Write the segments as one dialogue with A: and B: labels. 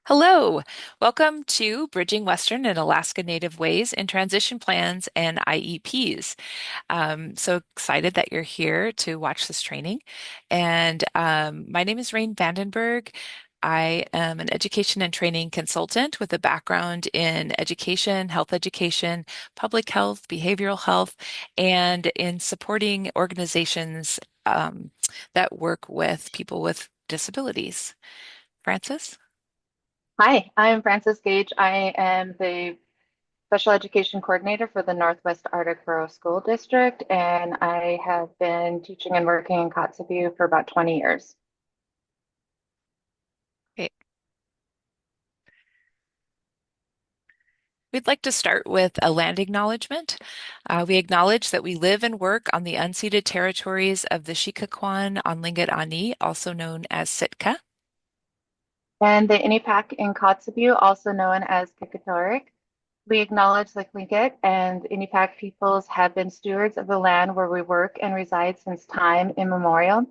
A: Hello, welcome to Bridging Western and Alaska Native Ways in Transition Plans and IEPs. So excited that you're here to watch this training. And my name is Rain Vandenberg. I am an education and training consultant with a background in education, health education, public health, behavioral health, and in supporting organizations that work with people with disabilities. Francis?
B: Hi, I'm Frances Gage. I am the Special Education Coordinator for the Northwest Arctic Borough School District, and I have been teaching and working in Kotzebue for about 20 years.
A: We'd like to start with a land acknowledgement. We acknowledge that we live and work on the unceded territories of the Shikaquan on Lingit Ani, also known as Sitka.
B: And the Inupiaq in Kotzebue, also known as Kikatorik. We acknowledge the Tlingit and Inupiaq peoples have been stewards of the land where we work and reside since time immemorial,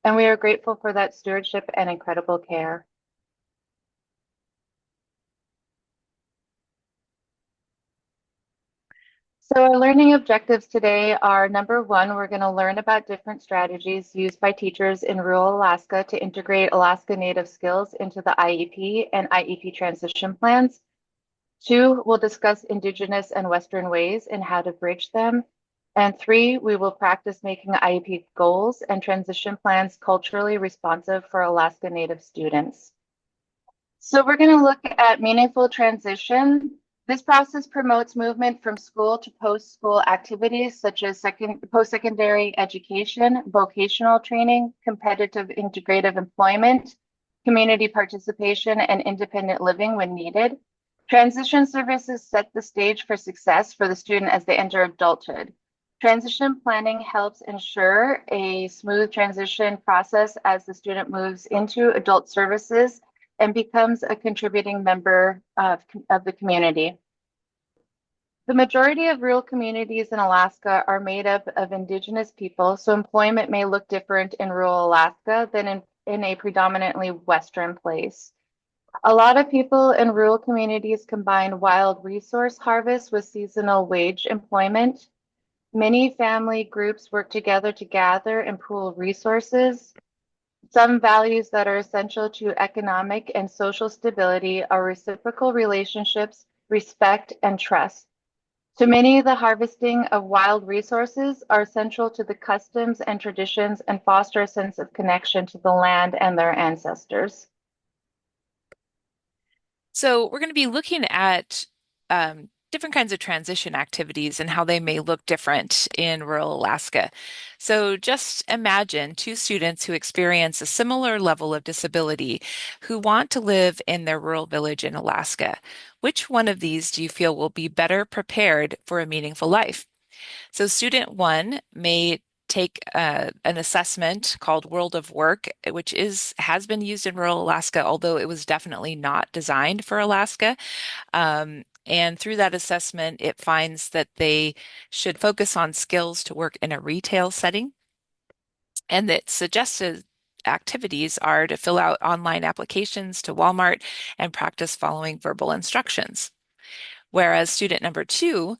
B: and we are grateful for that stewardship and incredible care. So our learning objectives today are number one, we're going to learn about different strategies used by teachers in rural Alaska to integrate Alaska Native skills into the IEP and IEP transition plans. Two, we'll discuss Indigenous and Western ways and how to bridge them. And three, we will practice making IEP goals and transition plans culturally responsive for Alaska Native students. So we're going to look at meaningful transition. This process promotes movement from school to post-school activities such as post-secondary education, vocational training, competitive integrative employment, community participation, and independent living when needed. Transition services set the stage for success for the student as they enter adulthood. Transition planning helps ensure a smooth transition process as the student moves into adult services and becomes a contributing member of the community. The majority of rural communities in Alaska are made up of Indigenous people, so employment may look different in rural Alaska than in a predominantly Western place. A lot of people in rural communities combine wild resource harvest with seasonal wage employment. Many family groups work together to gather and pool resources. Some values that are essential to economic and social stability are reciprocal relationships, respect, and trust. To many, the harvesting of wild resources are central to the customs and traditions and foster a sense of connection to the land and their ancestors.
A: So we're going to be looking at different kinds of transition activities and how they may look different in rural Alaska. So just imagine two students who experience a similar level of disability who want to live in their rural village in Alaska. Which one of these do you feel will be better prepared for a meaningful life? So student one may take an assessment called World of Work, which has been used in rural Alaska, although it was definitely not designed for Alaska. And through that assessment, it finds that they should focus on skills to work in a retail setting, and that suggested activities are to fill out online applications to Walmart and practice following verbal instructions. Whereas student number two,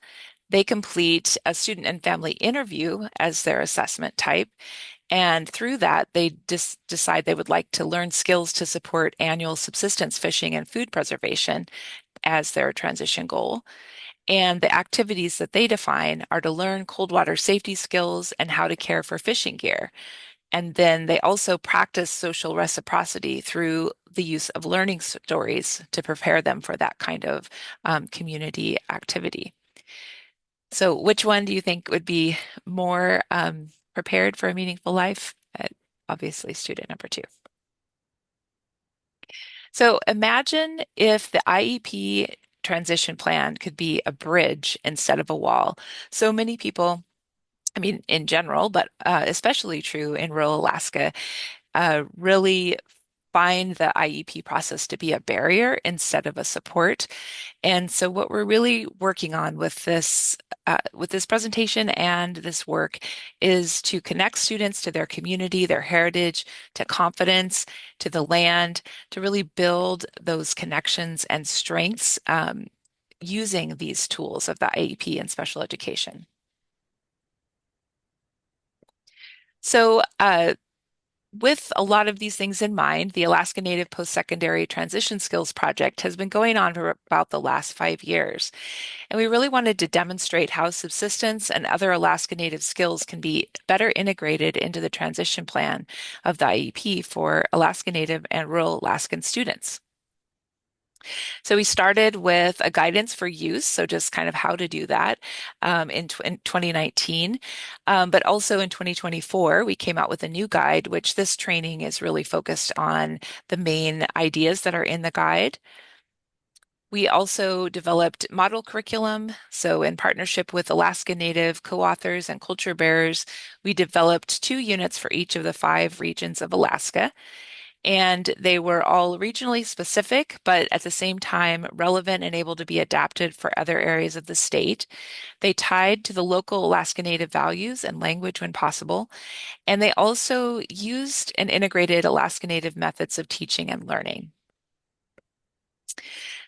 A: they complete a student and family interview as their assessment type. And through that, they decide they would like to learn skills to support annual subsistence fishing and food preservation as their transition goal. And the activities that they define are to learn cold water safety skills and how to care for fishing gear. And then they also practice social reciprocity through the use of learning stories to prepare them for that kind of community activity. So, which one do you think would be more prepared for a meaningful life? Obviously, student number two. So, imagine if the IEP transition plan could be a bridge instead of a wall. So many people, I mean, in general, but especially true in rural Alaska, really find the IEP process to be a barrier instead of a support. And so what we're really working on with this presentation and this work is to connect students to their community, their heritage, to confidence, to the land, to really build those connections and strengths using these tools of the IEP and special education. So, with a lot of these things in mind, the Alaska Native Post-Secondary Transition Skills Project has been going on for about the last 5 years. And we really wanted to demonstrate how subsistence and other Alaska Native skills can be better integrated into the transition plan of the IEP for Alaska Native and rural Alaskan students. So we started with a guidance for use, so just kind of how to do that in 2019. But also in 2024, we came out with a new guide, which this training is really focused on the main ideas that are in the guide. We also developed model curriculum. So, in partnership with Alaska Native co-authors and culture bearers, we developed 2 units for each of the 5 regions of Alaska. And they were all regionally specific, but at the same time relevant and able to be adapted for other areas of the state. They tied to the local Alaska Native values and language when possible. And they also used and integrated Alaska Native methods of teaching and learning.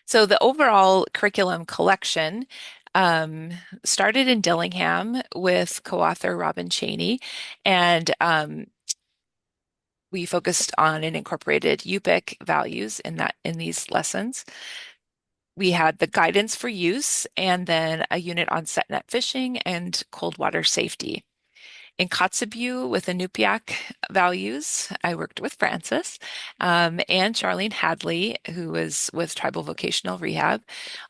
A: So the overall curriculum collection um, started in Dillingham with co-author Robin Cheney, and we focused on and incorporated Yupik values in these lessons. We had the guidance for use, and then a unit on set net fishing and cold water safety. In Kotzebue with Inupiaq values, I worked with Francis and Charlene Hadley, who was with Tribal Vocational Rehab,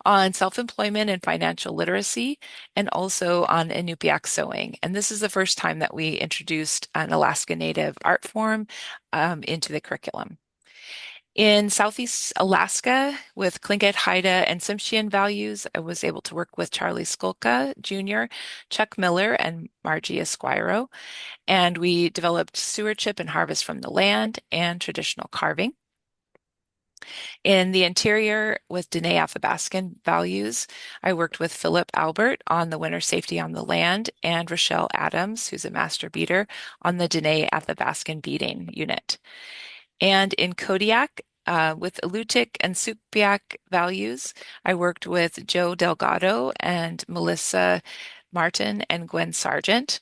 A: on self-employment and financial literacy, and also on Inupiaq sewing. And this is the first time that we introduced an Alaska Native art form into the curriculum. In Southeast Alaska, with Tlingit, Haida, and Tsimshian values, I was able to work with Charlie Skolka Jr., Chuck Miller, and Margie Esquiro, and we developed stewardship and harvest from the land and traditional carving. In the interior, with Dene Athabascan values, I worked with Philip Albert on the winter safety on the land and Rochelle Adams, who's a master beater, on the Dene Athabascan beading unit. And in Kodiak, with Alutiiq and Supiaq values, I worked with Joe Delgado and Melissa Martin and Gwen Sargent.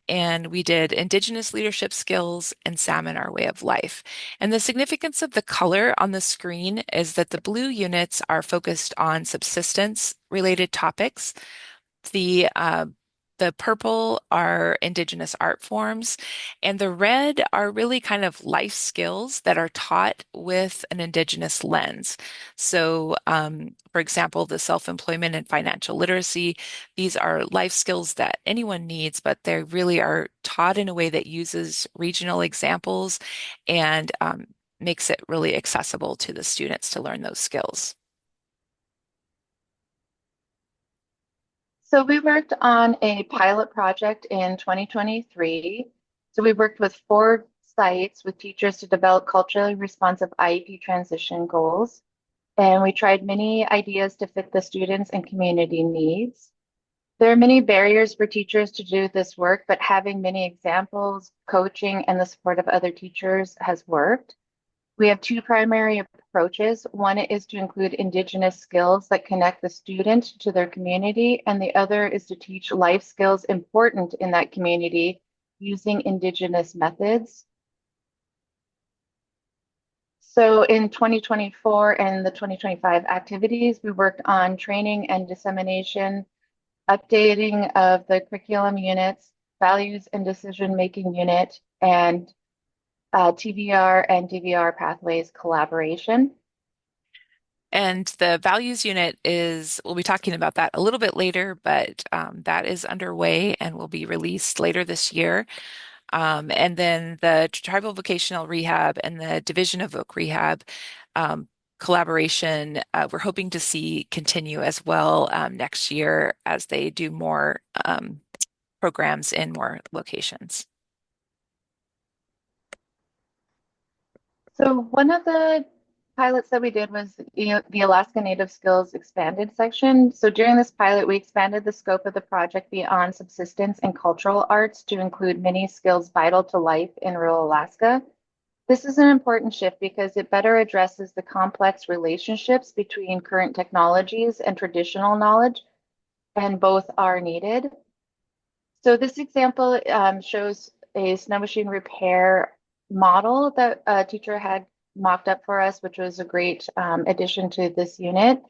A: And we did Indigenous leadership skills and salmon, our way of life. And the significance of the color on the screen is that the blue units are focused on subsistence related topics. The the purple are Indigenous art forms, and the red are really kind of life skills that are taught with an Indigenous lens. So, for example, the self-employment and financial literacy, these are life skills that anyone needs, but they really are taught in a way that uses regional examples and makes it really accessible to the students to learn those skills.
B: So we worked on a pilot project in 2023. So we worked with 4 sites with teachers to develop culturally responsive IEP transition goals. And we tried many ideas to fit the students and community needs. There are many barriers for teachers to do this work, but having many examples, coaching, and the support of other teachers has worked. We have 2 primary approaches. One is to include Indigenous skills that connect the student to their community, and the other is to teach life skills important in that community using Indigenous methods. So in 2024 and the 2025 activities, we worked on training and dissemination, updating of the curriculum units, values and decision-making unit, and TVR and DVR pathways collaboration.
A: And the values unit we'll be talking about that a little bit later, but that is underway and will be released later this year. And then the Tribal Vocational Rehab and the Division of Voc Rehab collaboration, we're hoping to see continue as well next year as they do more programs in more locations.
B: So one of the pilots that we did was the Alaska Native Skills Expanded section. So during this pilot, we expanded the scope of the project beyond subsistence and cultural arts to include many skills vital to life in rural Alaska. This is an important shift because it better addresses the complex relationships between current technologies and traditional knowledge, and both are needed. So this example shows a snow machine repair model that a teacher had mocked up for us, which was a great addition to this unit.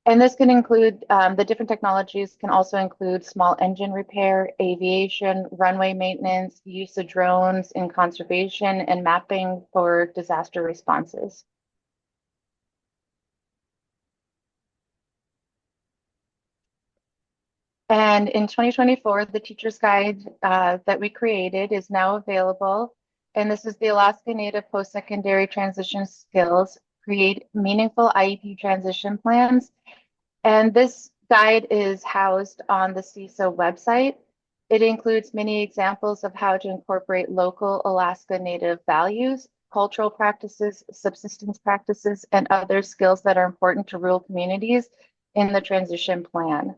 B: And this can include the different technologies can also include small engine repair, aviation, runway maintenance, use of drones in conservation, and mapping for disaster responses. And in 2024, the teacher's guide that we created is now available. And this is the Alaska Native Post-Secondary Transition Skills, Create Meaningful IEP Transition Plans. And this guide is housed on the CISA website. It includes many examples of how to incorporate local Alaska Native values, cultural practices, subsistence practices, and other skills that are important to rural communities in the transition plan.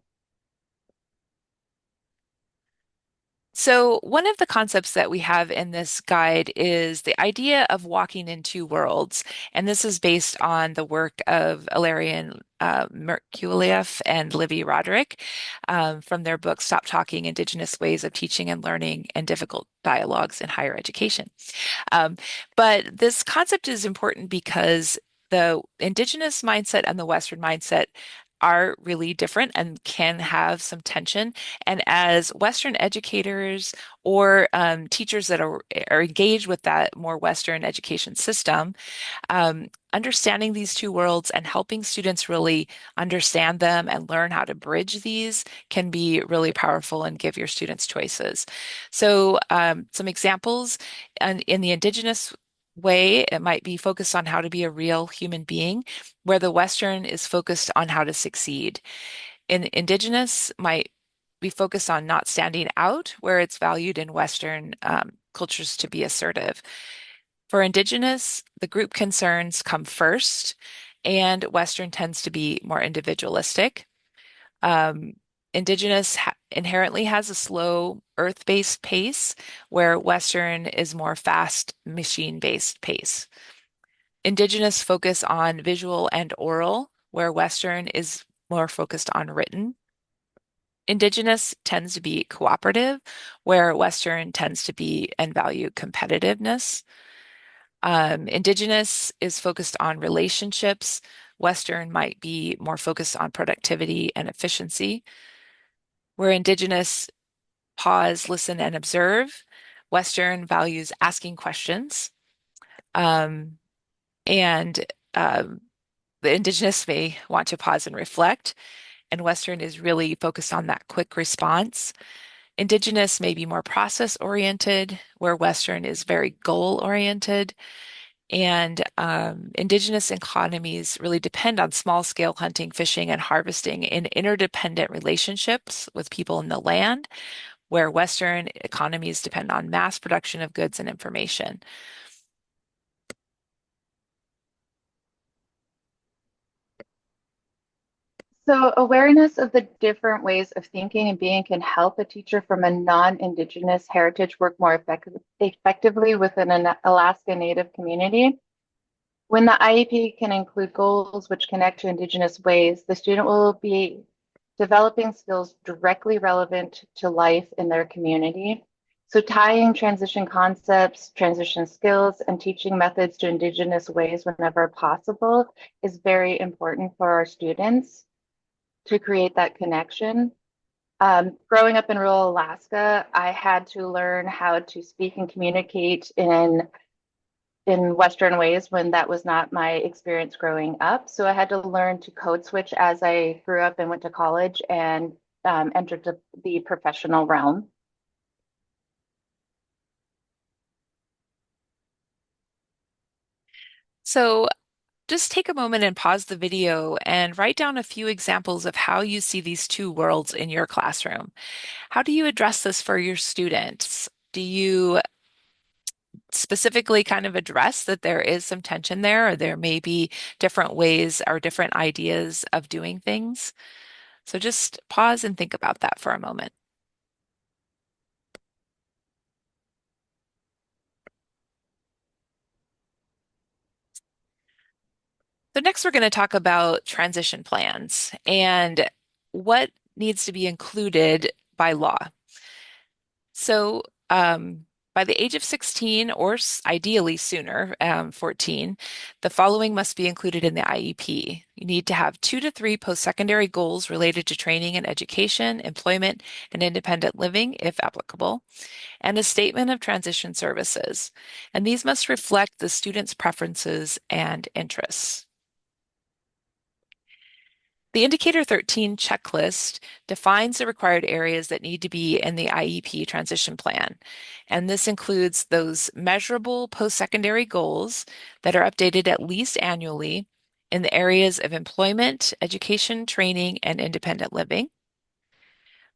A: So, one of the concepts that we have in this guide is the idea of walking in two worlds. And this is based on the work of Ilarion Merkuliev and Livy Roderick from their book, Stop Talking: Indigenous Ways of Teaching and Learning and Difficult Dialogues in Higher Education. Um, but this concept is important because the indigenous mindset and the Western mindset are really different and can have some tension. And as Western educators or teachers that are engaged with that more Western education system, understanding these two worlds and helping students really understand them and learn how to bridge these can be really powerful and give your students choices. So, some examples in the Indigenous way, it might be focused on how to be a real human being, where the Western is focused on how to succeed. In Indigenous might be focused on not standing out, where it's valued in Western cultures to be assertive. For Indigenous, the group concerns come first, and Western tends to be more individualistic. Um, Indigenous inherently has a slow earth-based pace, where Western is more fast machine-based pace. Indigenous focus on visual and oral, where Western is more focused on written. Indigenous tends to be cooperative, where Western tends to be and value competitiveness. Indigenous is focused on relationships. Western might be more focused on productivity and efficiency. Where Indigenous pause, listen, and observe, Western values asking questions. Um, and the Indigenous may want to pause and reflect, and Western is really focused on that quick response. Indigenous may be more process oriented, where Western is very goal oriented. And indigenous economies really depend on small scale hunting, fishing, and harvesting in interdependent relationships with people in the land, where Western economies depend on mass production of goods and information.
B: So awareness of the different ways of thinking and being can help a teacher from a non-Indigenous heritage work more effectively within an Alaska Native community. When the IEP can include goals which connect to Indigenous ways, the student will be developing skills directly relevant to life in their community. So tying transition concepts, transition skills, and teaching methods to Indigenous ways whenever possible is very important for our students to create that connection. Growing up in rural Alaska, I had to learn how to speak and communicate in Western ways when that was not my experience growing up. So I had to learn to code switch as I grew up and went to college and entered the professional realm.
A: So just take a moment and pause the video and write down a few examples of how you see these two worlds in your classroom. How do you address this for your students? Do you specifically kind of address that there is some tension there, or there may be different ways or different ideas of doing things. So just pause and think about that for a moment. So next we're going to talk about transition plans and what needs to be included by law. So by the age of 16 or ideally sooner, 14, the following must be included in the IEP. You need to have 2 to 3 post-secondary goals related to training and education, employment, and independent living, if applicable, and a statement of transition services. And these must reflect the student's preferences and interests. The Indicator 13 checklist defines the required areas that need to be in the IEP transition plan. And this includes those measurable post-secondary goals that are updated at least annually in the areas of employment, education, training, and independent living.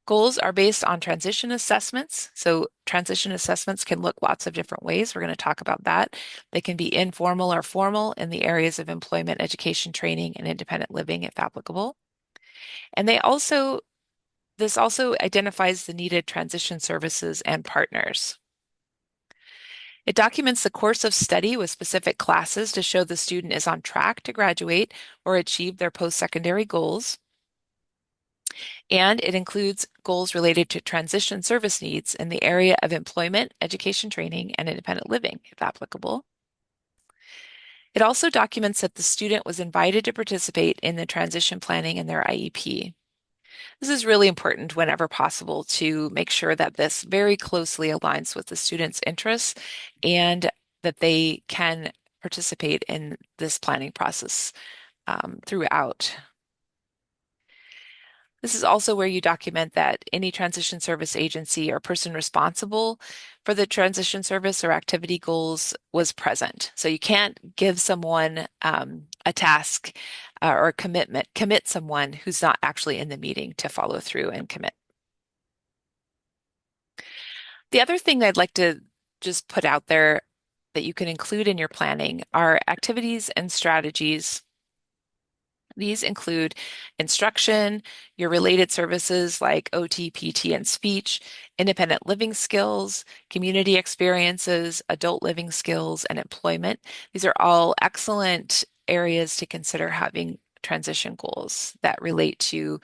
A: Goals are based on transition assessments. So transition assessments can look lots of different ways. We're going to talk about that. They can be informal or formal in the areas of employment, education, training, and independent living, if applicable. And this also identifies the needed transition services and partners. It documents the course of study with specific classes to show the student is on track to graduate or achieve their post-secondary goals. And it includes goals related to transition service needs in the area of employment, education training, and independent living, if applicable. It also documents that the student was invited to participate in the transition planning in their IEP. This is really important whenever possible to make sure that this very closely aligns with the student's interests and that they can participate in this planning process throughout. This is also where you document that any transition service agency or person responsible for the transition service or activity goals was present. So you can't give someone a task or a commit someone who's not actually in the meeting to follow through and commit. The other thing I'd like to just put out there that you can include in your planning are activities and strategies. These include instruction, your related services like OT, PT, and speech, independent living skills, community experiences, adult living skills, and employment. These are all excellent areas to consider having transition goals that relate to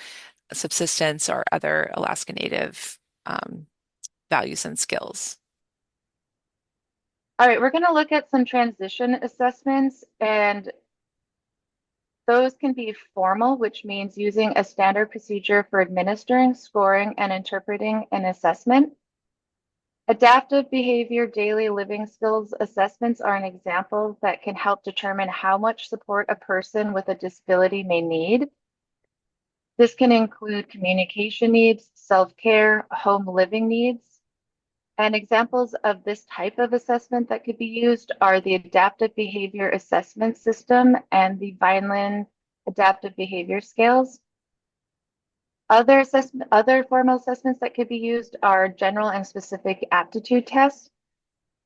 A: subsistence or other Alaska Native values and skills.
B: All right, we're going to look at some transition assessments, and those can be formal, which means using a standard procedure for administering, scoring, and interpreting an assessment. Adaptive behavior daily living skills assessments are an example that can help determine how much support a person with a disability may need. This can include communication needs, self-care, home living needs. And examples of this type of assessment that could be used are the Adaptive Behavior Assessment System and the Vineland Adaptive Behavior Scales. Other formal assessments that could be used are general and specific aptitude tests,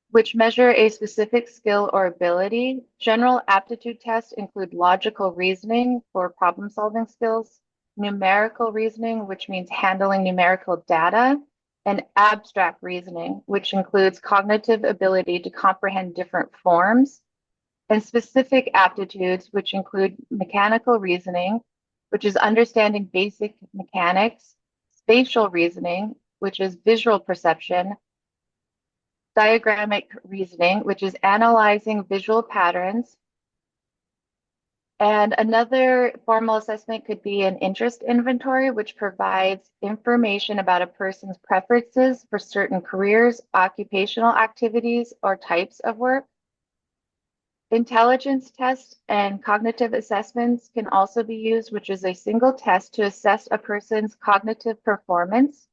B: which measure a specific skill or ability. General aptitude tests include logical reasoning for problem-solving skills, numerical reasoning, which means handling numerical data, and abstract reasoning, which includes cognitive ability to comprehend different forms, and specific aptitudes, which include mechanical reasoning, which is understanding basic mechanics, spatial reasoning, which is visual perception, diagrammatic reasoning, which is analyzing visual patterns. And another formal assessment could be an interest inventory, which provides information about a person's preferences for certain careers, occupational activities, or types of work. Intelligence tests and cognitive assessments can also be used, which is a single test to assess a person's cognitive performance.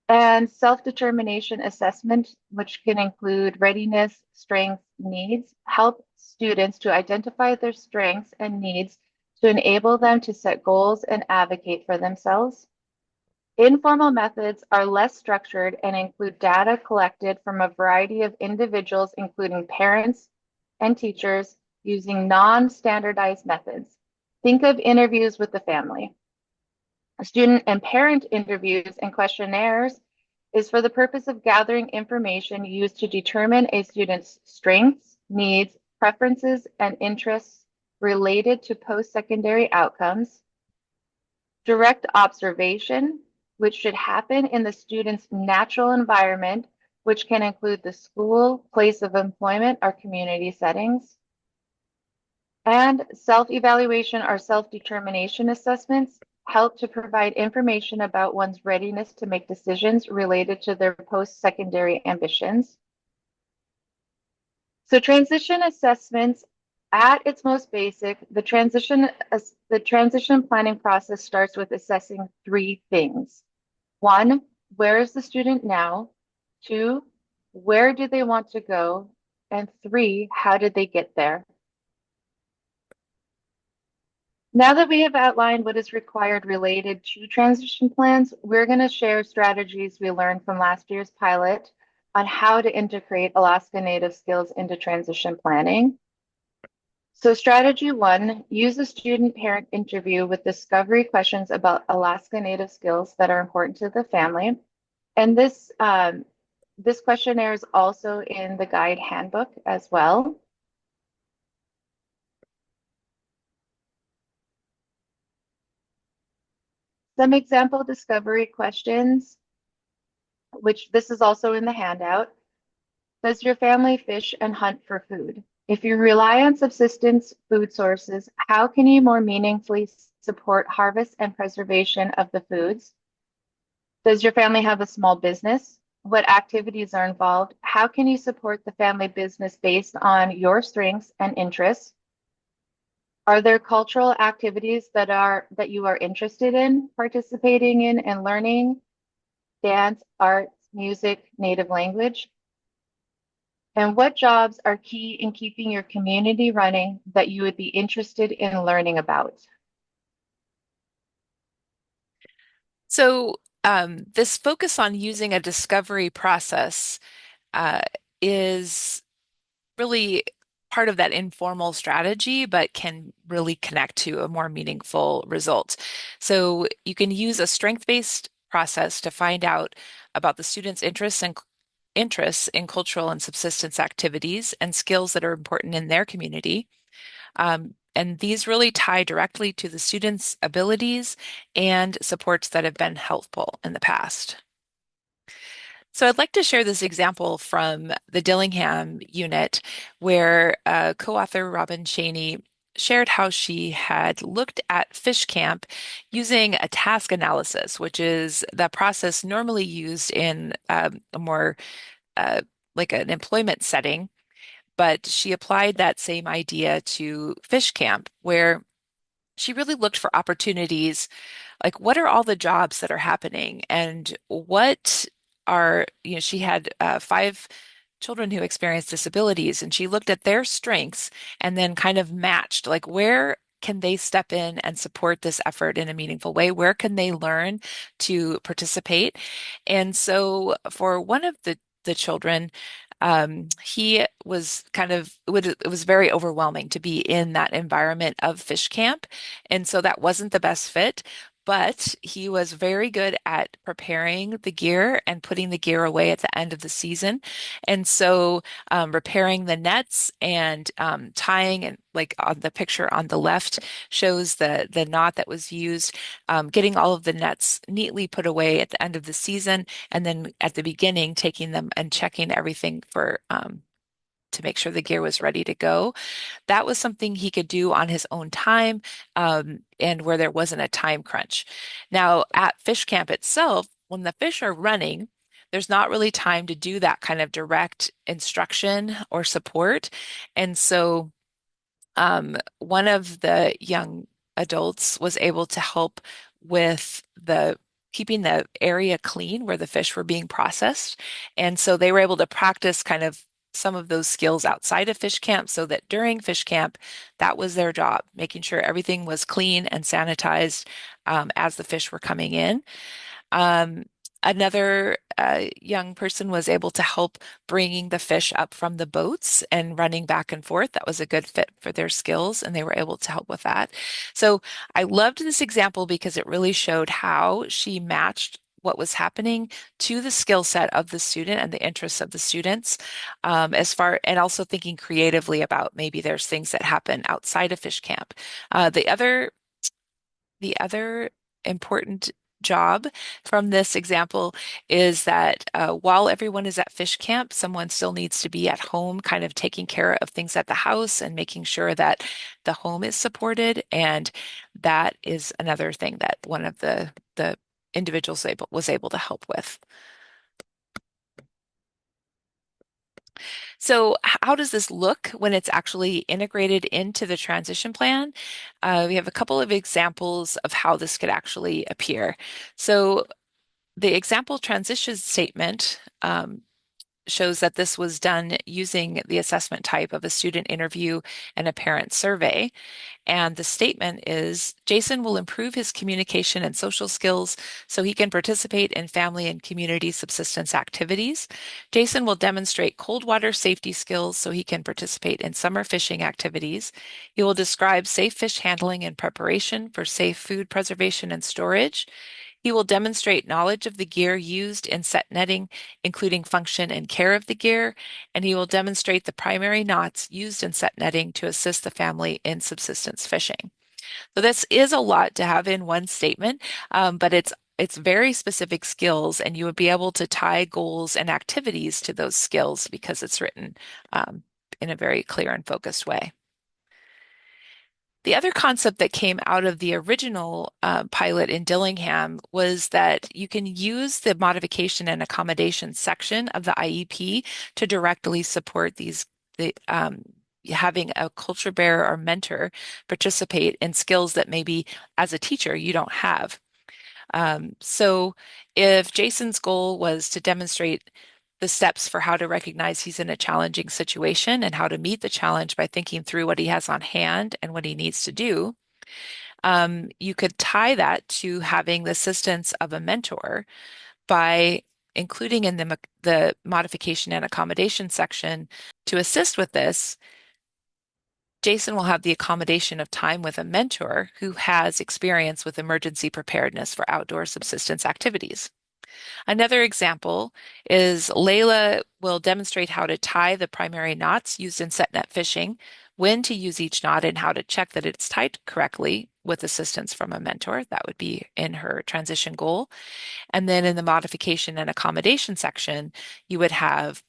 B: And self-determination assessment, which can include readiness, strengths, needs, help students to identify their strengths and needs to enable them to set goals and advocate for themselves. Informal methods are less structured and include data collected from a variety of individuals, including parents and teachers, using non-standardized methods. Think of interviews with the family. Student and parent interviews and questionnaires is for the purpose of gathering information used to determine a student's strengths, needs, preferences, and interests related to post-secondary outcomes. Direct observation, which should happen in the student's natural environment, which can include the school, place of employment, or community settings. And self-evaluation or self-determination assessments help to provide information about one's readiness to make decisions related to their post-secondary ambitions. So transition assessments, at its most basic, the transition planning process starts with assessing three things. One, where is the student now? Two, where do they want to go? And three, how did they get there? Now that we have outlined what is required related to transition plans, we're going to share strategies we learned from last year's pilot on how to integrate Alaska Native skills into transition planning. So strategy one, use a student-parent interview with discovery questions about Alaska Native skills that are important to the family. And this questionnaire is also in the guide handbook as well. Some example discovery questions, which this is also in the handout. Does your family fish and hunt for food? If you rely on subsistence food sources, how can you more meaningfully support harvest and preservation of the foods? Does your family have a small business? What activities are involved? How can you support the family business based on your strengths and interests? Are there cultural activities that you are interested in participating in and learning? Dance, arts, music, native language? And what jobs are key in keeping your community running that you would be interested in learning about?
A: So, this focus on using a discovery process uh, is really part of that informal strategy, but can really connect to a more meaningful result. So, you can use a strength-based process to find out about the student's interests in cultural and subsistence activities and skills that are important in their community. And these really tie directly to the students' abilities and supports that have been helpful in the past. So I'd like to share this example from the Dillingham unit where co-author Robin Cheney shared how she had looked at fish camp using a task analysis, which is the process normally used in a more uh, like an employment setting. But she applied that same idea to fish camp, where she really looked for opportunities like what are all the jobs that are happening and what are, she had five children who experienced disabilities and she looked at their strengths and then kind of matched like where can they step in and support this effort in a meaningful way? Where can they learn to participate? And so for one of the children, he was it was very overwhelming to be in that environment of fish camp. And so that wasn't the best fit. But he was very good at preparing the gear and putting the gear away at the end of the season. And so repairing the nets and tying, and like on the picture on the left shows the knot that was used, getting all of the nets neatly put away at the end of the season, and then at the beginning taking them and checking everything for to make sure the gear was ready to go. That was something he could do on his own time, and where there wasn't a time crunch. Now, at fish camp itself, when the fish are running, there's not really time to do that kind of direct instruction or support. And so one of the young adults was able to help with the keeping the area clean where the fish were being processed. And so they were able to practice kind of some of those skills outside of fish camp so that during fish camp, that was their job, making sure everything was clean and sanitized as the fish were coming in. Um, Another young person was able to help bringing the fish up from the boats and running back and forth. That was a good fit for their skills, and they were able to help with that. So I loved this example because it really showed how she matched what was happening to the skill set of the student and the interests of the students, as far and also thinking creatively about maybe there's things that happen outside of fish camp. The other important job from this example is that while everyone is at fish camp, someone still needs to be at home, kind of taking care of things at the house and making sure that the home is supported. And that is another thing that one of the individuals was able to help with. So, how does this look when it's actually integrated into the transition plan? We have a couple of examples of how this could actually appear. So, the example transition statement shows that this was done using the assessment type of a student interview and a parent survey. And the statement is Jason will improve his communication and social skills so he can participate in family and community subsistence activities. Jason will demonstrate cold water safety skills so he can participate in summer fishing activities. He will describe safe fish handling and preparation for safe food preservation and storage. He will demonstrate knowledge of the gear used in set netting, including function and care of the gear, and he will demonstrate the primary knots used in set netting to assist the family in subsistence fishing. So this is a lot to have in one statement, but it's very specific skills, and you would be able to tie goals and activities to those skills because it's written um, in a very clear and focused way. The other concept that came out of the original pilot in Dillingham was that you can use the modification and accommodation section of the IEP to directly support having a culture bearer or mentor participate in skills that maybe as a teacher you don't have. So if Jason's goal was to demonstrate the steps for how to recognize he's in a challenging situation and how to meet the challenge by thinking through what he has on hand and what he needs to do, you could tie that to having the assistance of a mentor by including in the modification and accommodation section to assist with this. Jason will have the accommodation of time with a mentor who has experience with emergency preparedness for outdoor subsistence activities. Another example is Layla will demonstrate how to tie the primary knots used in set net fishing, when to use each knot, and how to check that it's tied correctly with assistance from a mentor. That would be in her transition goal. And then in the modification and accommodation section, you would have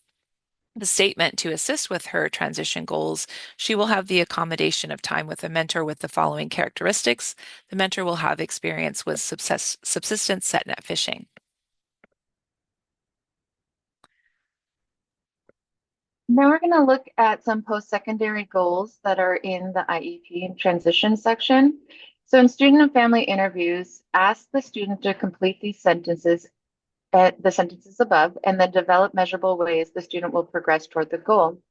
A: the statement to assist with her transition goals. She will have the accommodation of time with a mentor with the following characteristics. The mentor will have experience with subsistence set net fishing.
B: Now we're going to look at some post-secondary goals that are in the IEP transition section. So in student and family interviews, ask the student to complete these sentences, the sentences above, and then develop measurable ways the student will progress toward the goal.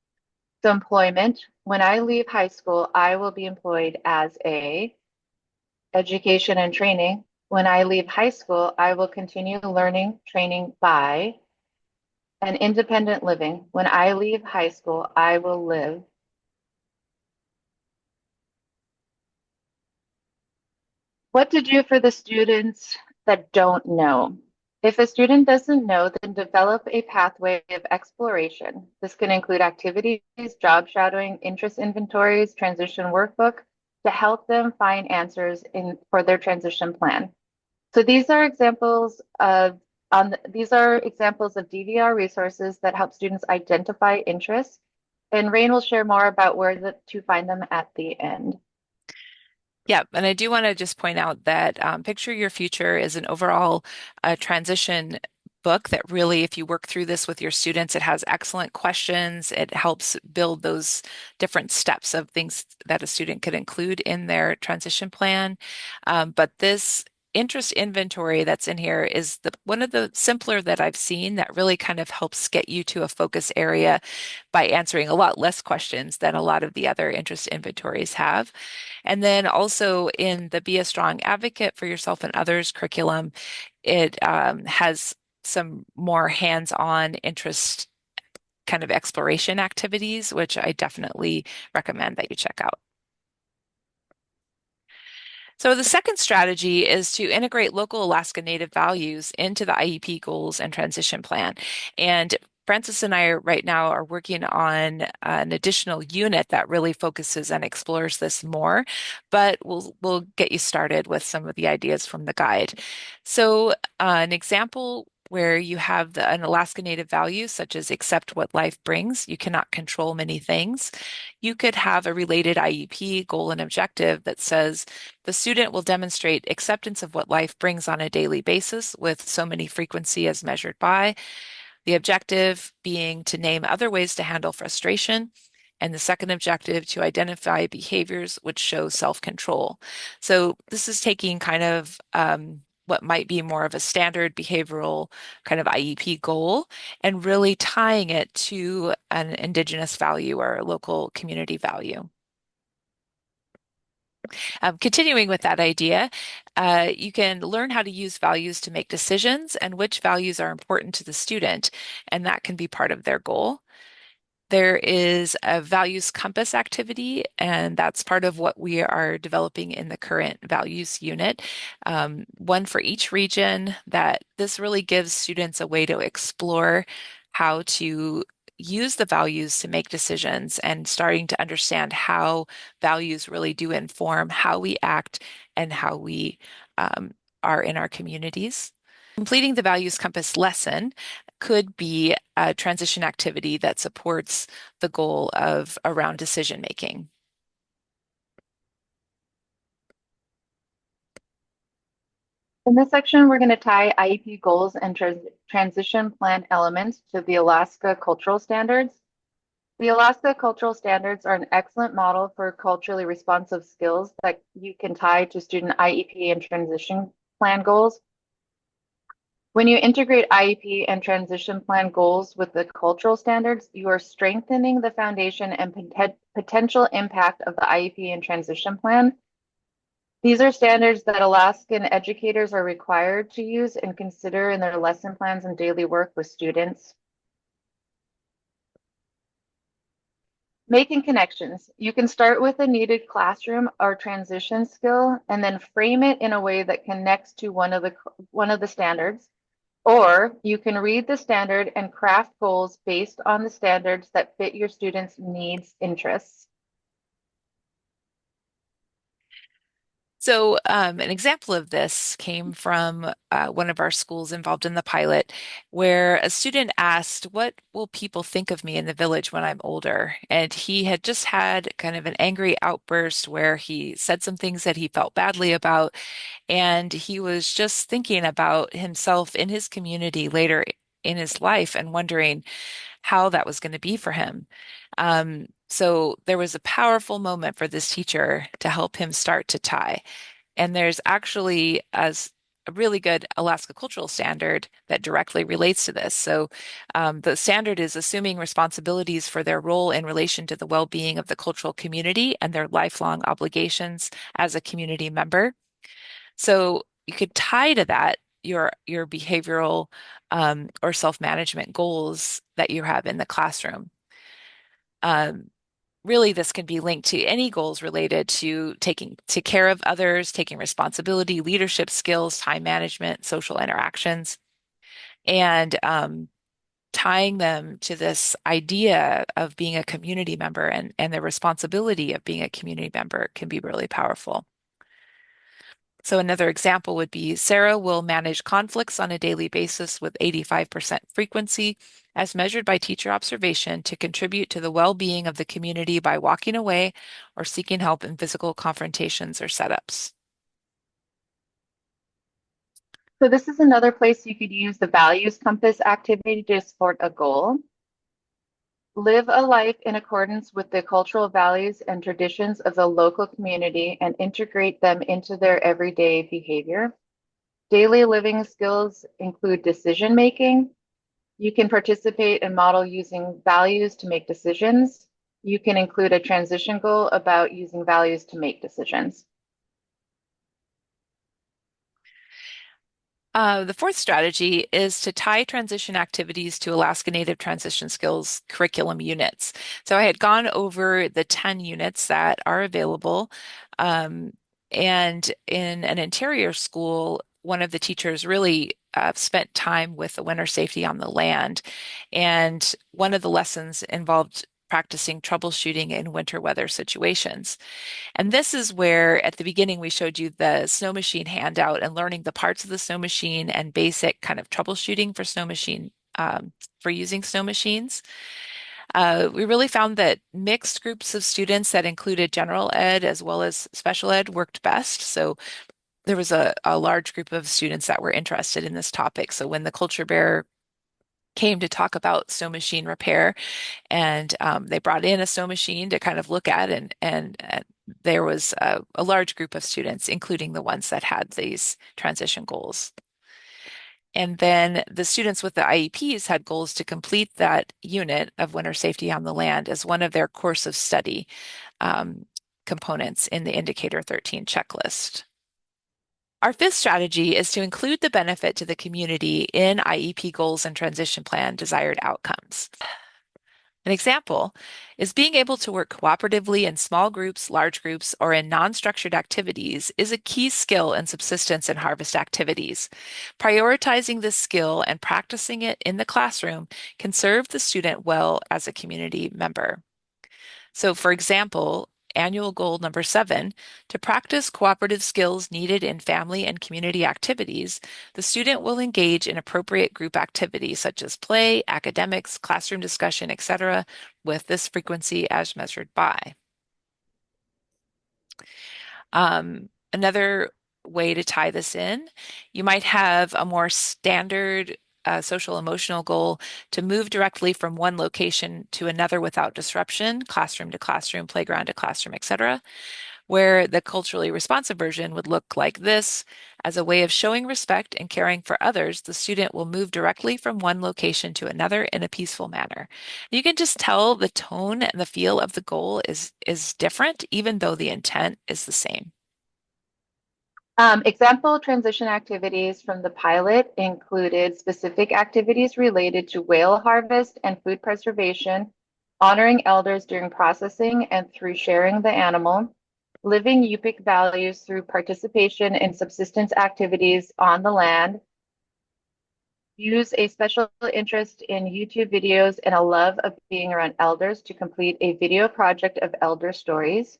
B: So employment, when I leave high school, I will be employed as a education and training. When I leave high school, I will continue learning, training by an independent living. When I leave high school, I will live. What to do for the students that don't know? If a student doesn't know, then develop a pathway of exploration. This can include activities, job shadowing, interest inventories, transition workbook to help them find answers for their transition plan. So these are examples of DVR resources that help students identify interests, and Rain will share more about to find them at the end.
A: Yeah, and I do want to just point out that Picture Your Future is an overall transition book that really, if you work through this with your students, it has excellent questions. It helps build those different steps of things that a student could include in their transition plan. But this interest inventory that's in here is one of the simpler that I've seen that really kind of helps get you to a focus area by answering a lot less questions than a lot of the other interest inventories have. And then also in the Be a Strong Advocate for Yourself and Others curriculum, it has some more hands-on interest kind of exploration activities, which I definitely recommend that you check out. So the second strategy is to integrate local Alaska Native values into the IEP goals and transition plan. And Francis and I right now are working on an additional unit that really focuses and explores this more, but we'll get you started with some of the ideas from the guide. So an example where you have an Alaska Native value, such as accept what life brings. You cannot control many things. You could have a related IEP goal and objective that says the student will demonstrate acceptance of what life brings on a daily basis with so many frequency as measured by. The objective being to name other ways to handle frustration, and the second objective to identify behaviors which show self-control. So this is taking kind of what might be more of a standard behavioral kind of IEP goal and really tying it to an Indigenous value or a local community value. Continuing with that idea, you can learn how to use values to make decisions and which values are important to the student, and that can be part of their goal. There is a values compass activity, and that's part of what we are developing in the current values unit. One for each region that this really gives students a way to explore how to use the values to make decisions and starting to understand how values really do inform how we act and how we are in our communities. Completing the values compass lesson could be a transition activity that supports the goal of around decision making.
B: In this section, we're going to tie IEP goals and transition plan elements to the Alaska Cultural Standards. The Alaska Cultural Standards are an excellent model for culturally responsive skills that you can tie to student IEP and transition plan goals. When you integrate IEP and transition plan goals with the cultural standards, you are strengthening the foundation and potential impact of the IEP and transition plan. These are standards that Alaskan educators are required to use and consider in their lesson plans and daily work with students. Making connections. You can start with a needed classroom or transition skill and then frame it in a way that connects to one of the standards. Or you can read the standard and craft goals based on the standards that fit your students' needs, interests.
A: So, an example of this came from one of our schools involved in the pilot, where a student asked, "What will people think of me in the village when I'm older?" And he had just had kind of an angry outburst where he said some things that he felt badly about, and he was just thinking about himself in his community later in his life and wondering how that was going to be for him. So there was a powerful moment for this teacher to help him start to tie. And there's actually a really good Alaska cultural standard that directly relates to this. So the standard is assuming responsibilities for their role in relation to the well-being of the cultural community and their lifelong obligations as a community member. So you could tie to that your behavioral or self-management goals that you have in the classroom. Um, Really, this can be linked to any goals related to taking care of others, taking responsibility, leadership skills, time management, social interactions, and tying them to this idea of being a community member and the responsibility of being a community member can be really powerful. So another example would be Sarah will manage conflicts on a daily basis with 85% frequency as measured by teacher observation to contribute to the well-being of the community by walking away or seeking help in physical confrontations or setups.
B: So this is another place you could use the values compass activity to support a goal. Live a life in accordance with the cultural values and traditions of the local community and integrate them into their everyday behavior. Daily living skills include decision making. You can participate and model using values to make decisions. You can include a transition goal about using values to make decisions.
A: The fourth strategy is to tie transition activities to Alaska Native Transition Skills curriculum units. So I had gone over the 10 units that are available. Um, and in an interior school, one of the teachers really spent time with the winter safety on the land. And one of the lessons involved practicing troubleshooting in winter weather situations. And this is where at the beginning we showed you the snow machine handout and learning the parts of the snow machine and basic kind of troubleshooting for snow machine for using snow machines. We really found that mixed groups of students that included general ed as well as special ed worked best. So there was a large group of students that were interested in this topic. So when the culture bear came to talk about snow machine repair, and they brought in a sewing machine to kind of look at, and there was a large group of students, including the ones that had these transition goals. And then the students with the IEPs had goals to complete that unit of winter safety on the land as one of their course of study um, components in the Indicator 13 checklist. Our fifth strategy is to include the benefit to the community in IEP goals and transition plan desired outcomes. An example is being able to work cooperatively in small groups, large groups, or in non-structured activities is a key skill in subsistence and harvest activities. Prioritizing this skill and practicing it in the classroom can serve the student well as a community member. So, for example, annual goal number 7, to practice cooperative skills needed in family and community activities, the student will engage in appropriate group activities such as play, academics, classroom discussion, etc., with this frequency as measured by. Another way to tie this in, you might have a more standard social emotional goal to move directly from one location to another without disruption, classroom to classroom, playground to classroom, etc., where the culturally responsive version would look like this. As a way of showing respect and caring for others, the student will move directly from one location to another in a peaceful manner. You can just tell the tone and the feel of the goal is different, even though the intent is the same.
B: Example transition activities from the pilot included specific activities related to whale harvest and food preservation, honoring elders during processing and through sharing the animal, living Yupik values through participation in subsistence activities on the land, use a special interest in YouTube videos and a love of being around elders to complete a video project of elder stories.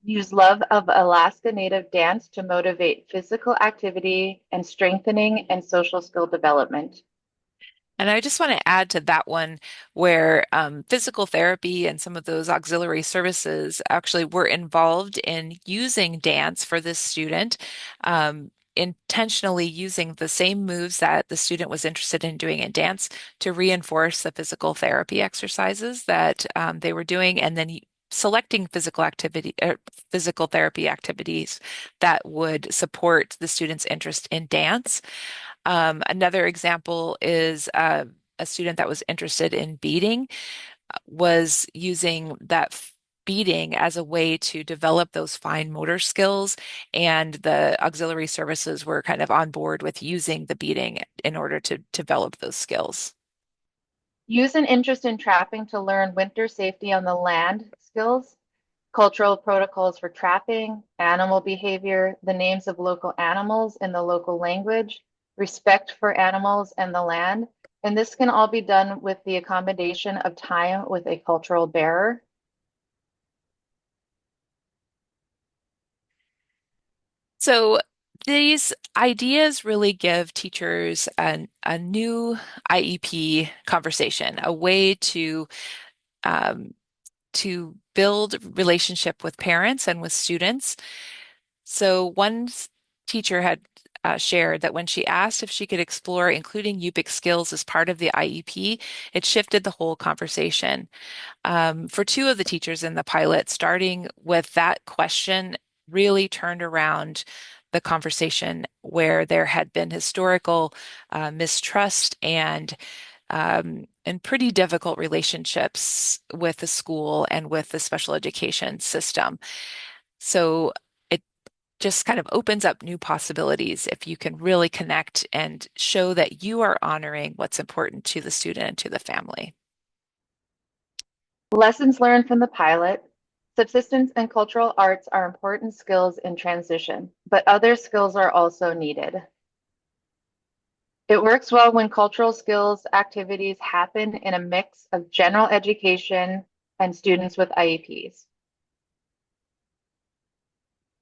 B: Use love of Alaska Native dance to motivate physical activity and strengthening and social skill development.
A: And I just want to add to that one where physical therapy and some of those auxiliary services actually were involved in using dance for this student, intentionally using the same moves that the student was interested in doing in dance to reinforce the physical therapy exercises that they were doing, and then selecting physical therapy activities that would support the student's interest in dance. Another example is a student that was interested in beading was using that beading as a way to develop those fine motor skills, and the auxiliary services were kind of on board with using the beading in order to develop those skills.
B: Use an interest in trapping to learn winter safety on the land skills, cultural protocols for trapping, animal behavior, the names of local animals in the local language, respect for animals and the land. And this can all be done with the accommodation of time with a cultural bearer.
A: So these ideas really give teachers a new IEP conversation, a way um, to build relationship with parents and with students. So teacher had shared that when she asked if she could explore including Yupik skills as part of the IEP, it shifted the whole conversation. For two of the teachers in the pilot, starting with that question really turned around the conversation where there had been historical mistrust and pretty difficult relationships with the school and with the special education system. So it just kind of opens up new possibilities if you can really connect and show that you are honoring what's important to the student and to the family.
B: Lessons learned from the pilot. Subsistence and cultural arts are important skills in transition, but other skills are also needed. It works well when cultural skills activities happen in a mix of general education and students with IEPs.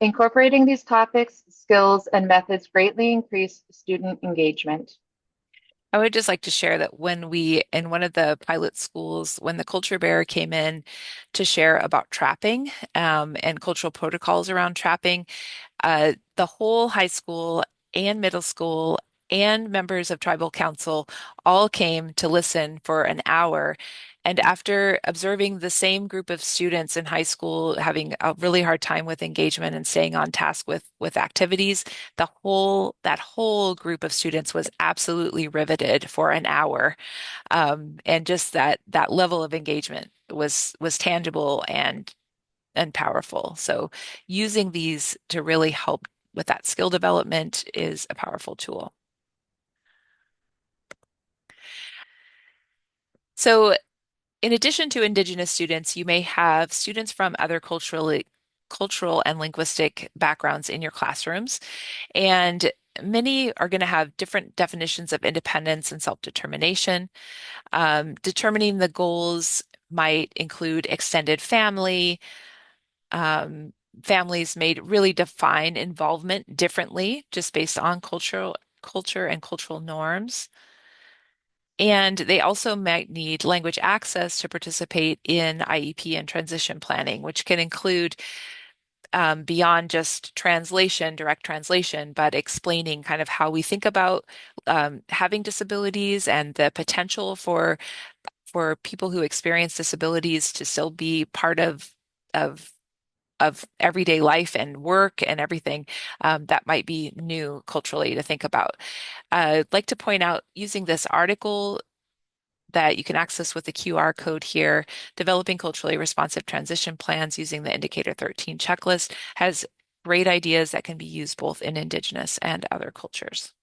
B: Incorporating these topics, skills, and methods greatly increase student engagement.
A: I would just like to share that in one of the pilot schools, when the culture bearer came in to share about trapping, and cultural protocols around trapping, the whole high school and middle school and members of tribal council all came to listen for an hour. And after observing the same group of students in high school having a really hard time with engagement and staying on task with activities, that whole group of students was absolutely riveted for an hour. And just that level of engagement was tangible and powerful. So using these to really help with that skill development is a powerful tool. So in addition to Indigenous students, you may have students from other cultural and linguistic backgrounds in your classrooms, and many are going to have different definitions of independence and self-determination. Determining the goals might include extended family. Um, Families may really define involvement differently just based on culture and cultural norms. And they also might need language access to participate in IEP and transition planning, which can include beyond just translation, direct translation, but explaining kind of how we think about having disabilities and the potential for people who experience disabilities to still be part of of everyday life and work and everything that might be new culturally to think about. I'd like to point out using this article that you can access with the QR code here, Developing Culturally Responsive Transition Plans using the Indicator 13 checklist has great ideas that can be used both in Indigenous and other cultures.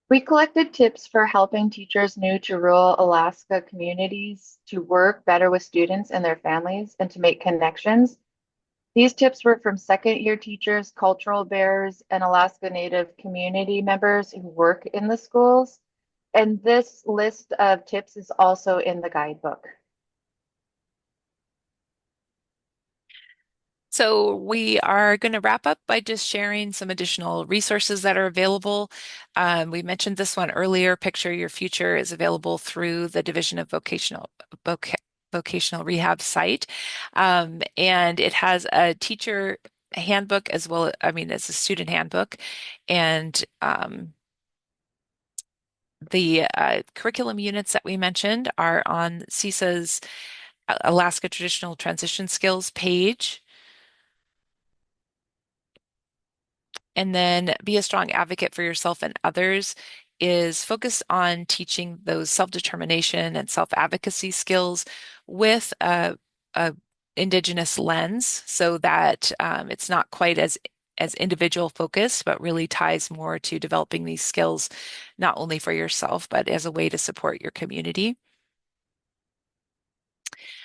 B: We collected tips for helping teachers new to rural Alaska communities to work better with students and their families and to make connections. These tips were from second year teachers, cultural bearers, and Alaska Native community members who work in the schools. And this list of tips is also in the guidebook.
A: So we are going to wrap up by just sharing some additional resources that are available. We mentioned this one earlier. Picture Your Future is available through the Division of Voc Vocational Rehab site. And it has a teacher handbook as well. I mean, it's a student handbook. And the curriculum units that we mentioned are on CISA's Alaska Traditional Transition Skills page. And then Be a Strong Advocate for Yourself and Others is focused on teaching those self-determination and self-advocacy skills with a Indigenous lens so that it's not quite as individual focused, but really ties more to developing these skills not only for yourself, but as a way to support your community.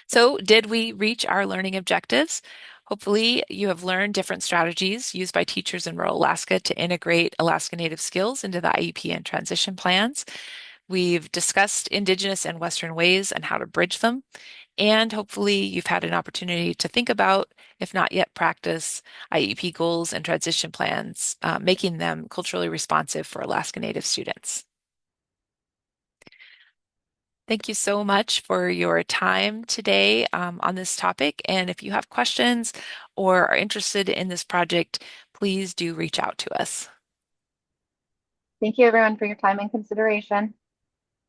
A: So, did we reach our learning objectives? Hopefully, you have learned different strategies used by teachers in rural Alaska to integrate Alaska Native skills into the IEP and transition plans. We've discussed Indigenous and Western ways and how to bridge them. And hopefully, you've had an opportunity to think about, if not yet practice, IEP goals and transition plans, making them culturally responsive for Alaska Native students. Thank you so much for your time today on this topic. And if you have questions or are interested in this project, please do reach out to us.
B: Thank you everyone for your time and consideration.